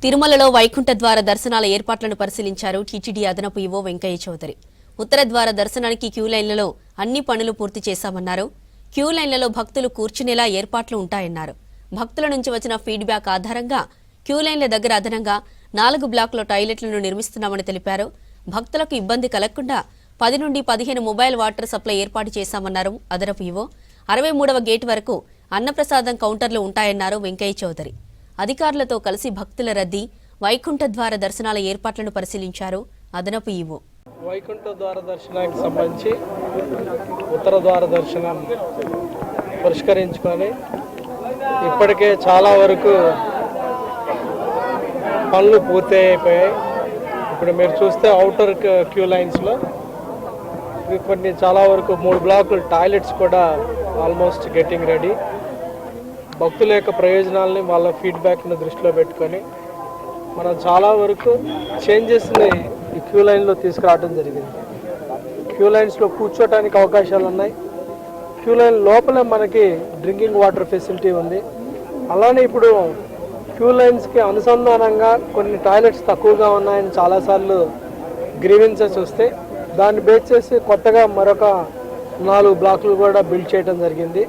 తిరుమలలో వైకుంఠ ద్వార దర్శనాల ఏర్పాట్లను పరిశీలించారు టీటీడీ అదనపు ఈవో వెంకయ్య చౌదరి. ఉత్తర ద్వార దర్శనానికి క్యూ లైన్లలో అన్ని పనులు పూర్తి చేశామన్నారు. క్యూ లైన్లలో భక్తులు కూర్చునేలా ఏర్పాట్లు ఉంటాయన్నారు. భక్తుల నుంచి వచ్చిన ఫీడ్బ్యాక్ ఆధారంగా క్యూ లైన్ల దగ్గర అదనంగా 4 బ్లాకుల టాయిలెట్లను నిర్మిస్తున్నామని తెలిపారు. భక్తులకు ఇబ్బంది కలగకుండా 10 నుండి 15 మొబైల్ వాటర్ సప్లై ఏర్పాటు చేశామన్నారు అదనపు ఈవో. 63వ గేట్ వరకు అన్నప్రసాదం కౌంటర్లు ఉంటాయన్నారు వెంకయ్య చౌదరి. అధికారులతో కలిసి భక్తుల రద్దీ, వైకుంఠ ద్వార దర్శనాల ఏర్పాట్లను పరిశీలించారు అదనపు ఈవో. వైకుంఠ ద్వార దర్శనానికి సంబంధించి ఉత్తర ద్వార దర్శనం పరిష్కరించుకొని ఇప్పటికే చాలా వరకు పనులు పూర్తి అయిపోయాయి. ఇప్పుడు మీరు చూస్తే అవుటర్ క్యూ లైన్స్లో కొన్ని చాలా వరకు 3 బ్లాకులు టాయిలెట్స్ కూడా ఆల్మోస్ట్ గెట్టింగ్ రెడీ. భక్తుల యొక్క ప్రయోజనాలని వాళ్ళ ఫీడ్బ్యాక్ని దృష్టిలో పెట్టుకొని మనం చాలా వరకు చేంజెస్ని ఈ క్యూ లైన్లో తీసుకురావడం జరిగింది. క్యూ లైన్స్లో కూర్చోటానికి అవకాశాలు ఉన్నాయి. క్యూ లైన్ లోపలే మనకి డ్రింకింగ్ వాటర్ ఫెసిలిటీ ఉంది. అలానే ఇప్పుడు క్యూ లైన్స్కి అనుసంధానంగా కొన్ని టాయిలెట్స్ తక్కువగా ఉన్నాయని చాలాసార్లు గ్రీవెన్సెస్ వస్తే దాన్ని బేస్ చేసి కొత్తగా మరొక 4 బ్లాకులు కూడా బిల్డ్ చేయడం జరిగింది.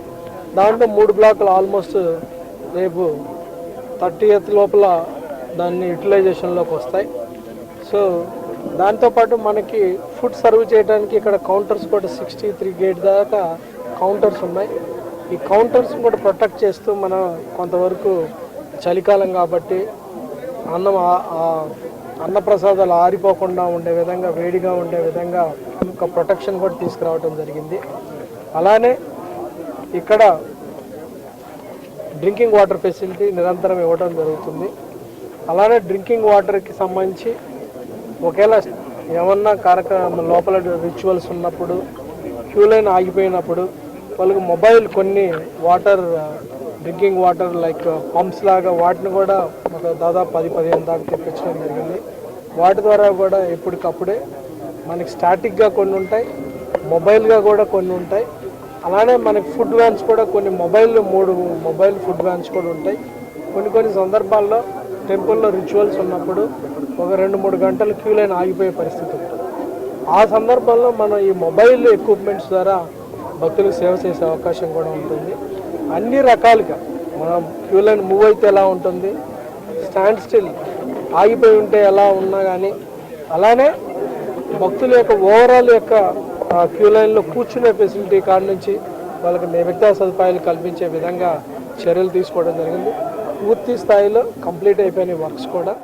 దాంట్లో 3 బ్లాకులు ఆల్మోస్ట్ రేపు 30th లోపల దాన్ని యూటిలైజేషన్లోకి వస్తాయి. సో దాంతోపాటు మనకి ఫుడ్ సర్వ్ చేయడానికి ఇక్కడ కౌంటర్స్ కూడా 63 గేట్ దాకా కౌంటర్స్ ఉన్నాయి. ఈ కౌంటర్స్ కూడా ప్రొటెక్ట్ చేస్తూ మనం కొంతవరకు చలికాలం కాబట్టి అన్నప్రసాదాలు ఆరిపోకుండా ఉండే విధంగా, వేడిగా ఉండే విధంగా ఒక ప్రొటెక్షన్ కూడా తీసుకురావడం జరిగింది. అలానే ఇక్కడ డ్రింకింగ్ వాటర్ ఫెసిలిటీ నిరంతరం ఇవ్వడం జరుగుతుంది. అలానే డ్రింకింగ్ వాటర్కి సంబంధించి ఒకవేళ ఏమన్నా కార్యక్రమం లోపల రిచువల్స్ ఉన్నప్పుడు, క్యూ లైన్ ఆగిపోయినప్పుడు వాళ్ళకి మొబైల్ కొన్ని water drinking water like pumps లాగా వాటిని కూడా ఒక దాదాపు 10-15 దాకా తెప్పించడం జరిగింది. వాటి ద్వారా కూడా ఎప్పటికప్పుడే మనకి స్టాటిక్గా కొన్ని ఉంటాయి, మొబైల్గా కూడా కొన్ని ఉంటాయి. అలానే మనకి ఫుడ్ వ్యాన్స్ కూడా కొన్ని 3 మొబైల్ ఫుడ్ వ్యాన్స్ కూడా ఉంటాయి. కొన్ని సందర్భాల్లో టెంపుల్లో రిచువల్స్ ఉన్నప్పుడు ఒక 2-3 గంటలు క్యూ లైన్ ఆగిపోయే పరిస్థితి ఉంటుంది. ఆ సందర్భంలో మనం ఈ మొబైల్ ఎక్విప్మెంట్స్ ద్వారా భక్తులకు సేవ చేసే అవకాశం కూడా ఉంటుంది. అన్ని రకాలుగా మనం క్యూ లైన్ మూవ్ అయితే ఎలా ఉంటుంది, స్టాండ్ స్టిల్ ఆగిపోయి ఉంటే ఎలా ఉన్నా కానీ, అలానే భక్తుల యొక్క ఓవరాల్ యొక్క క్యూ లైన్లో కూర్చునే ఫెసిలిటీ కాడ నుంచి వాళ్ళకి మిగతా సదుపాయాలు కల్పించే విధంగా చర్యలు తీసుకోవడం జరిగింది. పూర్తి స్థాయిలో కంప్లీట్ అయిపోయిన వర్క్స్ కూడా